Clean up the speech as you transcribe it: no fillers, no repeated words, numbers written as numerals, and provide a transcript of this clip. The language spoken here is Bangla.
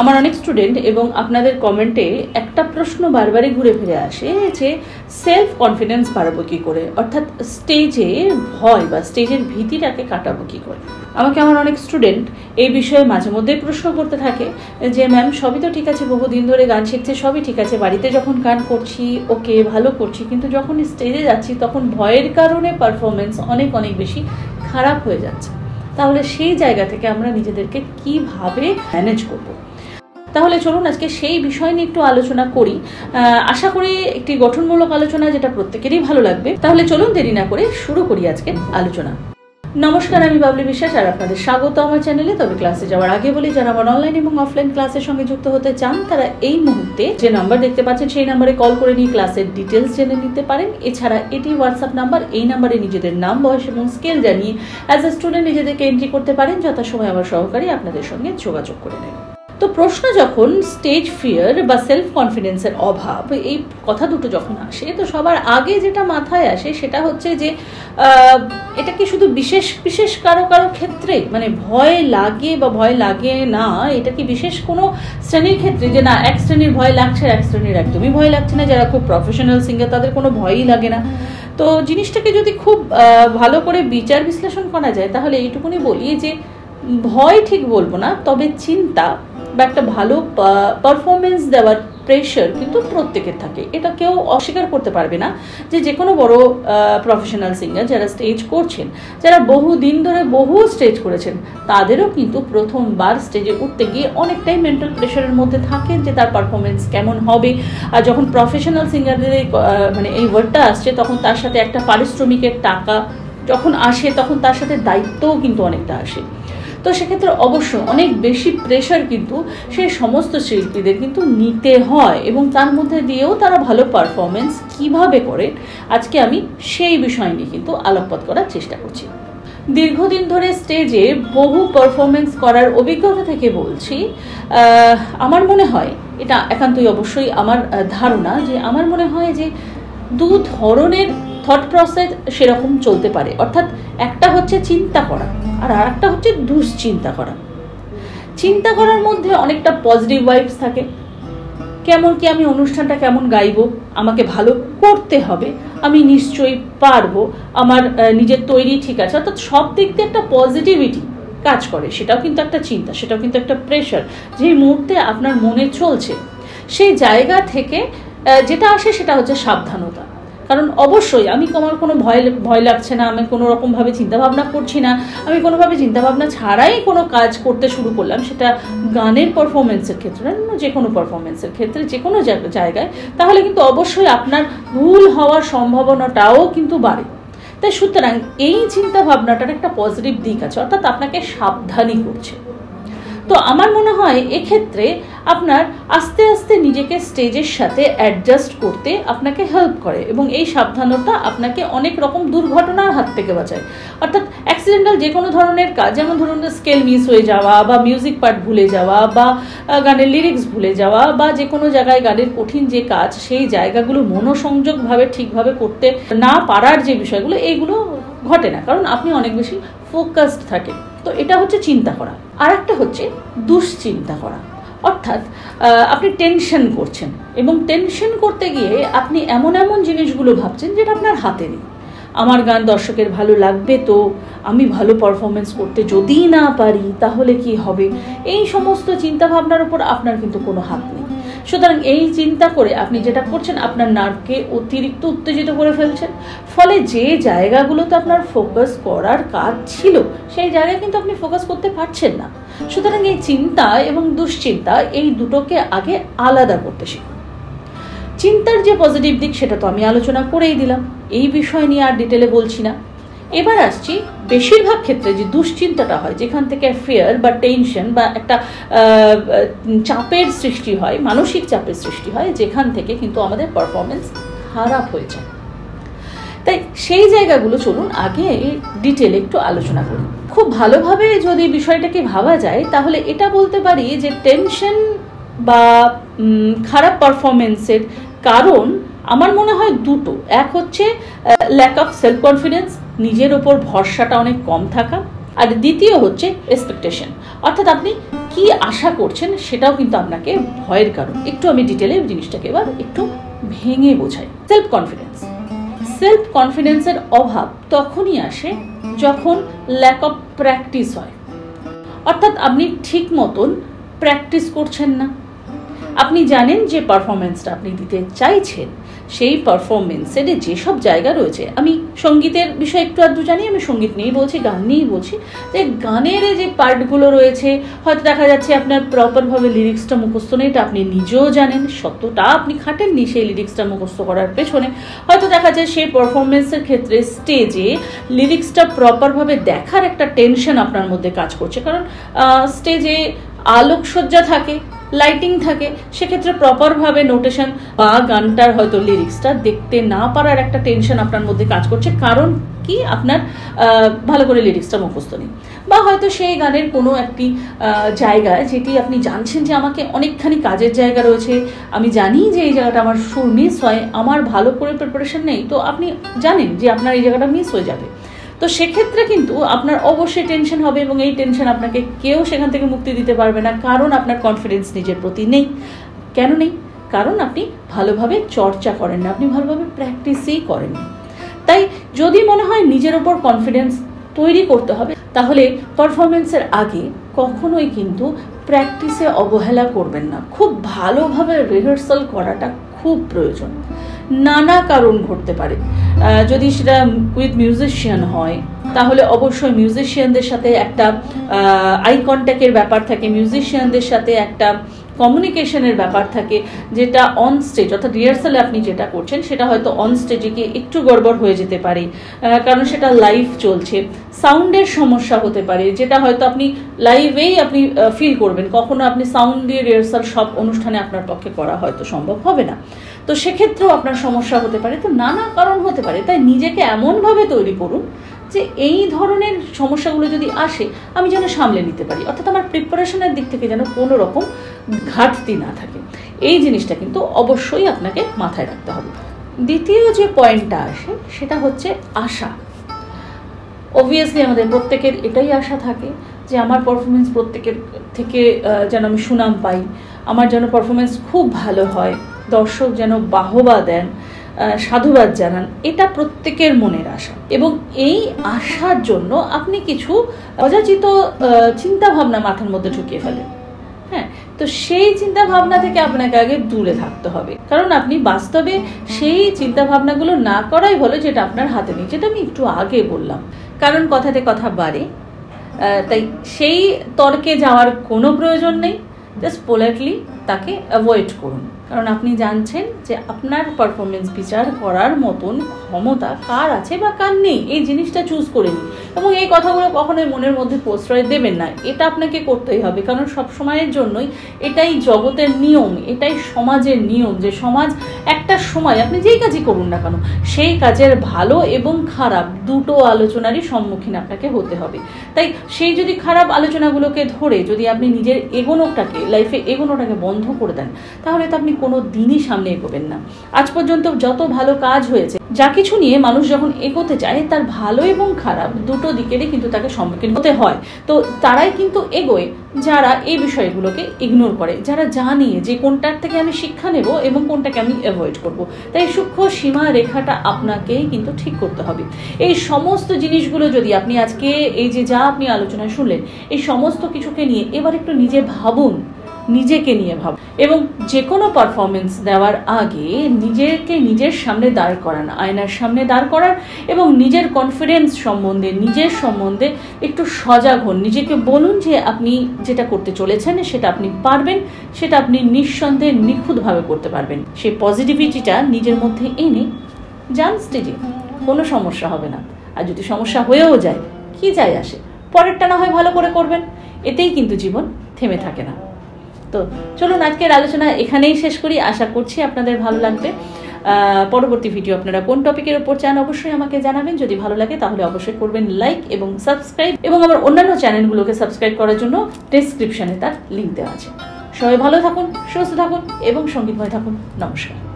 আমার অনেক স্টুডেন্ট এবং আপনাদের কমেন্টে একটা প্রশ্ন বারবারই ঘুরে ফিরে আসে যে সেলফ কনফিডেন্স বাড়াবো কী করে, অর্থাৎ স্টেজে ভয় বা স্টেজের ভীতিটাকে কাটাবো কী করে। আমাকে আমার অনেক স্টুডেন্ট এই বিষয়ে মাঝে মধ্যেই প্রশ্ন করতে থাকে যে ম্যাম সবই তো ঠিক আছে, বহুদিন ধরে গান শিখছে, সবই ঠিক আছে, বাড়িতে যখন গান করছি ওকে ভালো করছি, কিন্তু যখন স্টেজে যাচ্ছি তখন ভয়ের কারণে পারফরমেন্স অনেক অনেক বেশি খারাপ হয়ে যাচ্ছে। তাহলে সেই জায়গা থেকে আমরা নিজেদেরকে কিভাবে ম্যানেজ করব। তাহলে চলুন আজকে সেই বিষয় নিয়ে একটু আলোচনা করি। আশা করি একটি গঠনমূলক আলোচনা, যেটা প্রত্যেকেরই ভালো লাগবে। তাহলে চলুন দেরি না করে শুরু করি আজকে আলোচনা। নমস্কার, আমি বাবলি বিশ্বাস আর আপনাদের স্বাগত আমার চ্যানেলে। তবে ক্লাসে যাওয়ার আগে বলি, যারা আমার অনলাইন এবং অফলাইন ক্লাসের সঙ্গে যুক্ত হতে চান তারা এই মুহূর্তে যে নাম্বার দেখতে পাচ্ছেন সেই নাম্বারে কল করে নিয়ে ক্লাসের ডিটেলস জেনে নিতে পারেন। এছাড়া এটি হোয়াটসঅ্যাপ নাম্বার, এই নাম্বারে নিজেদের নাম, বয়স এবং স্কেল জানিয়ে অ্যাজ এ স্টুডেন্ট নিজেদেরকে এন্ট্রি করতে পারেন। যথাসময় আমার সহকারী আপনাদের সঙ্গে যোগাযোগ করে নেবেন। তো প্রশ্ন যখন স্টেজ ফিয়ার বা সেলফ কনফিডেন্সের অভাব, এই কথা দুটো যখন আসে, তো সবার আগে যেটা মাথায় আসে সেটা হচ্ছে যে এটা কি শুধু বিশেষ বিশেষ কারো কারো ক্ষেত্রে, মানে ভয় লাগে বা ভয় লাগে না, এটা কি বিশেষ কোনো শ্রেণীর ক্ষেত্রে, যে না এক শ্রেণীর ভয় লাগছে এক শ্রেণীর একদমই ভয় লাগছে না, যারা খুব প্রফেশনাল সিঙ্গার তাদের কোনো ভয়ই লাগে না। তো জিনিসটাকে যদি খুব ভালো করে বিচার বিশ্লেষণ করা যায় তাহলে এইটুকুনি বলি যে ভয় ঠিক বলবো না, তবে চিন্তা বা একটা ভালো পারফরমেন্স দেওয়ার প্রেশার কিন্তু প্রত্যেকের থাকে। এটা কেউ অস্বীকার করতে পারবে না যে কোনো বড় প্রফেশনাল সিঙ্গার যারা স্টেজ করছেন, যারা বহু দিন ধরে বহু স্টেজ করেছেন, তাদেরও কিন্তু প্রথমবার স্টেজে উঠতে গিয়ে অনেকটাই মেন্টাল প্রেশারের মধ্যে থাকেন যে তার পারফরমেন্স কেমন হবে। আর যখন প্রফেশনাল সিঙ্গারদের মানে এই ওয়ার্ডটা আসছে, তখন তার সাথে একটা পারিশ্রমিকের টাকা যখন আসে, তখন তার সাথে দায়িত্বও কিন্তু অনেকটা আসে। তো সেক্ষেত্রে অবশ্য অনেক বেশি প্রেশার কিন্তু সেই সমস্ত শিল্পীদের কিন্তু নিতে হয়, এবং তার মধ্যে দিয়েও তারা ভালো পারফরমেন্স কিভাবে করেন আজকে আমি সেই বিষয় নিয়ে কিন্তু আলোকপাত করার চেষ্টা করছি। দীর্ঘদিন ধরে স্টেজে বহু পারফরমেন্স করার অভিজ্ঞতা থেকে বলছি, আমার মনে হয়, এটা একান্তই অবশ্যই আমার ধারণা, যে আমার মনে হয় যে দু ধরনের থট প্রসেস সেরকম চলতে পারে। অর্থাৎ একটা হচ্ছে চিন্তা করা আর আরেকটা হচ্ছে দুশ্চিন্তা করা। চিন্তা করার মধ্যে অনেকটা পজিটিভ ভাইবস থাকে, কেমন কি আমি অনুষ্ঠানটা কেমন গাইবো, আমাকে ভালো করতে হবে, আমি নিশ্চয়ই পারবো, আমার নিজের তৈরি ঠিক আছে, অর্থাৎ সব দিক দিয়ে একটা পজিটিভিটি কাজ করে। সেটাও কিন্তু একটা চিন্তা, সেটাও কিন্তু একটা প্রেশার, যে মুহূর্তে আপনার মনে চলছে। সেই জায়গা থেকে যেটা আসে সেটা হচ্ছে সাবধানতা। কারণ অবশ্যই আমার কোনো ভয় লাগছে না, আমি কোনো রকমভাবে চিন্তাভাবনা করছি না, আমি কোনোভাবে চিন্তাভাবনা ছাড়াই কোনো কাজ করতে শুরু করলাম, সেটা গানের পারফরমেন্সের ক্ষেত্রে, যে কোনো পারফরমেন্সের ক্ষেত্রে, যে কোনো জায়গায়, তাহলে কিন্তু অবশ্যই আপনার ভুল হওয়ার সম্ভাবনাটাও কিন্তু বাড়ে। তাই সুতরাং এই চিন্তাভাবনাটার একটা পজিটিভ দিক আছে, অর্থাৎ আপনাকে সাবধানই করছে। তো আমার মনে হয় এক্ষেত্রে আপনার আস্তে আস্তে নিজেকে স্টেজের সাথে অ্যাডজাস্ট করতে আপনাকে হেল্প করে, এবং এই সাবধানতা আপনাকে অনেক রকম দুর্ঘটনার হাত থেকে বাঁচায়। অর্থাৎ অ্যাক্সিডেন্টাল যে কোনো ধরনের কাজ, যেমন ধরুন স্কেল মিস হয়ে যাওয়া, বা মিউজিক পার্ট ভুলে যাওয়া, বা গানের লিরিক্স ভুলে যাওয়া, বা যে কোনো জায়গায় গানের কঠিন যে কাজ, সেই জায়গাগুলো মনোসংযোগভাবে ঠিকভাবে করতে না পারার যে বিষয়গুলো, এইগুলো ঘটে না, কারণ আপনি অনেক বেশি ফোকাসড থাকেন। তো এটা হচ্ছে চিন্তা করা। আর একটা হচ্ছে দুশ্চিন্তা করা, অর্থাৎ আপনি টেনশন করছেন, এবং টেনশন করতে গিয়ে আপনি এমন এমন জিনিসগুলো ভাবছেন যেটা আপনার হাতে নেই। আমার গান দর্শকের ভালো লাগবে তো, আমি ভালো পারফরমেন্স করতে যদি না পারি তাহলে কি হবে, এই সমস্ত চিন্তাভাবনার উপর আপনার কিন্তু কোনো হাত নেই। সুতরাং এই চিন্তা করে আপনি যেটা করছেন, আপনার নার্ভকে অতিরিক্ত উত্তেজিত করে ফেলছেন, ফলে যে জায়গাগুলোতে আপনার ফোকাস করার কাজ ছিল সেই জায়গায় কিন্তু আপনি ফোকাস করতে পারছেন না। সুতরাং এই চিন্তা এবং দুশ্চিন্তা, এই দুটোকে আগে আলাদা করতে শিখুন। চিন্তার যে পজিটিভ দিক সেটা তো আমি আলোচনা করেই দিলাম, এই বিষয় নিয়ে আর ডিটেলে বলছি না। এবার আসছি বেশিরভাগ ক্ষেত্রে যে দুশ্চিন্তাটা হয়, যেখান থেকে ফিয়ার বা টেনশন বা একটা চাপের সৃষ্টি হয়, মানসিক চাপের সৃষ্টি হয়, যেখান থেকে কিন্তু আমাদের পারফরমেন্স খারাপ হয়ে যায়। তাই সেই জায়গাগুলো চলুন আগে ডিটেলে একটু আলোচনা করি। খুব ভালোভাবে যদি বিষয়টাকে ভাবা যায় তাহলে এটা বলতে পারি যে টেনশন বা খারাপ পারফরমেন্সের কারণ আমার মনে হয় দুটো। এক হচ্ছে ল্যাক অফ সেলফ কনফিডেন্স, নিজের ওপর ভরসাটা অনেক কম থাকা, আর দ্বিতীয় হচ্ছে এক্সপেকটেশন, অর্থাৎ আপনি কি কি আশা করছেন সেটাও কিন্তু আপনাকে ভয়ের কারণ। একটু আমি ডিটেলে জিনিসটাকে এবার একটু ভেঙে বোঝাই। সেলফ কনফিডেন্সের অভাব তখনই আসে যখন ল্যাক অফ প্র্যাকটিস হয়, অর্থাৎ আপনি ঠিক মতন প্র্যাকটিস করছেন না। আপনি জানেন যে পারফরমেন্সটা আপনি দিতে চাইছেন, সেই পারফরমেন্সের যেসব জায়গা রয়েছে, আমি সঙ্গীতের বিষয়ে একটু আধটু জানি, আমি সঙ্গীত নিয়েই বলছি, গান নিয়েই বলছি, যে গানের যে পার্টগুলো রয়েছে হয়তো দেখা যাচ্ছে আপনার প্রপারভাবে লিরিক্সটা মুখস্থ নেই, এটা আপনি নিজেও জানেন, সত্যটা আপনি খাটেননি সেই লিরিক্সটা মুখস্থ করার পেছনে। হয়তো দেখা যায় সেই পারফরমেন্সের ক্ষেত্রে স্টেজে লিরিক্সটা প্রপারভাবে দেখার একটা টেনশন আপনার মধ্যে কাজ করছে, কারণ স্টেজে আলোকসজ্জা থাকে, লাইটিং থাকে, সেক্ষেত্রে প্রপারভাবে নোটেশন বা গানটার হয়তো লিরিক্সটা দেখতে না পারার একটা টেনশন আপনার মধ্যে কাজ করছে, কারণ কি আপনার ভালো করে লিরিক্সটা মুখস্থ নেই। বা হয়তো সেই গানের কোনো একটি জায়গায় যেটি আপনি জানছেন যে আমাকে অনেকখানি কাজের জায়গা রয়েছে, আমি জানি যে এই জায়গাটা আমার সুর মিস হয়, আমার ভালো করে প্রিপারেশন নেই, তো আপনি জানেন যে আপনার এই জায়গাটা মিস হয়ে যাবে। তো সেক্ষেত্রে কিন্তু আপনার অবশ্যই টেনশন হবে, এবং এই টেনশন আপনাকে কেউ সেখান থেকে মুক্তি দিতে পারবে না, কারণ আপনার কনফিডেন্স নিজের প্রতি নেই। কেন নেই? কারণ আপনি ভালোভাবে চর্চা করেন না, আপনি ভালোভাবে প্র্যাকটিসই করেন না। তাই যদি মনে হয় নিজের ওপর কনফিডেন্স তৈরি করতে হবে, তাহলে পারফরমেন্সের আগে কখনোই কিন্তু প্র্যাকটিসে অবহেলা করবেন না। খুব ভালোভাবে রিহার্সাল করাটা খুব প্রয়োজন। নানা কারণ ঘটতে পারে, যদি সেটা উইথ মিউজিশিয়ান হয় তাহলে অবশ্যই মিউজিশিয়ানদের সাথে একটা আই কন্ট্যাক্টের ব্যাপার থাকে, মিউজিশিয়ানদের সাথে একটা কমিউনিকেশনের ব্যাপার থাকে, যেটা অন স্টেজ অর্থাৎ রিহার্সালে আপনি যেটা করছেন সেটা হয়তো অন স্টেজে গিয়ে একটু গড়বড় হয়ে যেতে পারে, কারণ সেটা লাইভ চলছে। সাউন্ডের সমস্যা হতে পারে, যেটা হয়তো আপনি লাইভেই আপনি ফিল করবেন, কখনো আপনি সাউন্ড দিয়ে রিহার্সাল সব অনুষ্ঠানে আপনার পক্ষে করা হয়তো সম্ভব হবে না, তো সেক্ষেত্রেও আপনার সমস্যা হতে পারে। তো নানা কারণ হতে পারে, তাই নিজেকে এমনভাবে তৈরি করুন যে এই ধরনের সমস্যাগুলো যদি আসে আমি যেন সামলে নিতে পারি, অর্থাৎ আমার প্রিপারেশনের দিক থেকে যেন কোনো রকম ঘাটতি না থাকে। এই জিনিসটা কিন্তু অবশ্যই আপনাকে মাথায় রাখতে হবে। দ্বিতীয় যে পয়েন্টটা আসে সেটা হচ্ছে আশা। অবভিয়াসলি আমাদের প্রত্যেকের এটাই আশা থাকে যে আমার পারফরমেন্স প্রত্যেকের থেকে যেন আমি সুনাম পাই, আমার যেন পারফরমেন্স খুব ভালো হয়, দর্শক যেন বাহবা দেন, সাধুবাদ জানান, এটা প্রত্যেকের মনের আশা। এবং এই আশার জন্য আপনি কিছু অযাচিত চিন্তা ভাবনা মাথার মধ্যে ঢুকিয়ে ফেলেন। হ্যাঁ, তো সেই চিন্তা ভাবনা থেকে আপনাকে আগে দূরে থাকতে হবে, কারণ আপনি বাস্তবে সেই চিন্তা ভাবনাগুলো না করাই ভালো, যেটা আপনার হাতে নেই, যেটা আমি একটু আগে বললাম। কারণ কথাতে কথা বাড়ে, তাই সেই তর্কে যাওয়ার কোনো প্রয়োজন নেই, জাস্ট পোলাইটলি তাকে অ্যাভয়েড করুন, কারণ আপনি জানছেন যে আপনার পারফরমেন্স বিচার করার মতন ক্ষমতা কার আছে বা কার নেই, এই জিনিসটা চুজ করে নিন। এবং এই কথাগুলো কখনোই মনের মধ্যে প্রশ্রয় দেবেন না, এটা আপনাকে করতেই হবে, কারণ সব সময়ের জন্যই এটাই জগতের নিয়ম, এটাই সমাজের নিয়ম, যে সমাজ একটা সময় আপনি যেই কাজই করুন না কেন সেই কাজের ভালো এবং খারাপ দুটো আলোচনারই সম্মুখীন আপনাকে হতে হবে। তাই সেই যদি খারাপ আলোচনাগুলোকে ধরে যদি আপনি নিজের লাইফে এগোনোটাকে বন্ধ করে দেন, তাহলে তো আপনি কোনো দিনই সামনে এগোবেন না। আজ পর্যন্ত যত ভালো কাজ হয়েছে, যা কিছু নিয়ে মানুষ যখন এগোতে চায়, তার ভালো এবং খারাপ দুটো দিকেরই কিন্তু তাকে সম্মুখীন হতে হয়। তো তারাই কিন্তু এগোয় যারা এই বিষয়গুলোকে ইগনোর করে, যারা জানে যে কোনটার থেকে আমি শিক্ষা নেব এবং কোনটাকে আমি অ্যাভয়েড করব। তাই সূক্ষ্ম সীমা রেখাটা আপনাকেই কিন্তু ঠিক করতে হবে। এই সমস্ত জিনিসগুলো যদি আপনি আজকে এই যে যা আপনি আলোচনায় শুনলেন, এই সমস্ত কিছুকে নিয়ে এবার একটু নিজে ভাবুন, নিজেকে নিয়ে ভাব, এবং যে কোনো পারফরমেন্স দেওয়ার আগে নিজেকে নিজের সামনে দাঁড় করান, আয়নার সামনে দাঁড় করান, এবং নিজের কনফিডেন্স সম্বন্ধে, নিজের সম্বন্ধে একটু সজাগ হন। নিজেকে বলুন যে আপনি যেটা করতে চলেছেন সেটা আপনি পারবেন, সেটা আপনি নিঃসন্দেহে নিখুঁতভাবে করতে পারবেন। সেই পজিটিভিটিটা নিজের মধ্যে এনে যান স্টেজে, কোনো সমস্যা হবে না। আর যদি সমস্যা হয়েও যায়, কি যায় আসে, পরেরটা না হয় ভালো করে করবেন, এতেই কিন্তু জীবন থেমে থাকে না। তো চলুন আজকের আলোচনা এখানেই শেষ করি, আশা করছি আপনাদের ভালো লাগবে। পরবর্তী ভিডিও আপনারা কোন টপিকের উপর চান অবশ্যই আমাকে জানাবেন। যদি ভালো লাগে তাহলে অবশ্যই করবেন লাইক এবং সাবস্ক্রাইব, এবং আমার অন্যান্য চ্যানেলগুলোকে সাবস্ক্রাইব করার জন্য ডেসক্রিপশনে তার লিঙ্ক দেওয়া আছে। সবাই ভালো থাকুন, সুস্থ থাকুন এবং সঙ্গীতময় থাকুন। নমস্কার।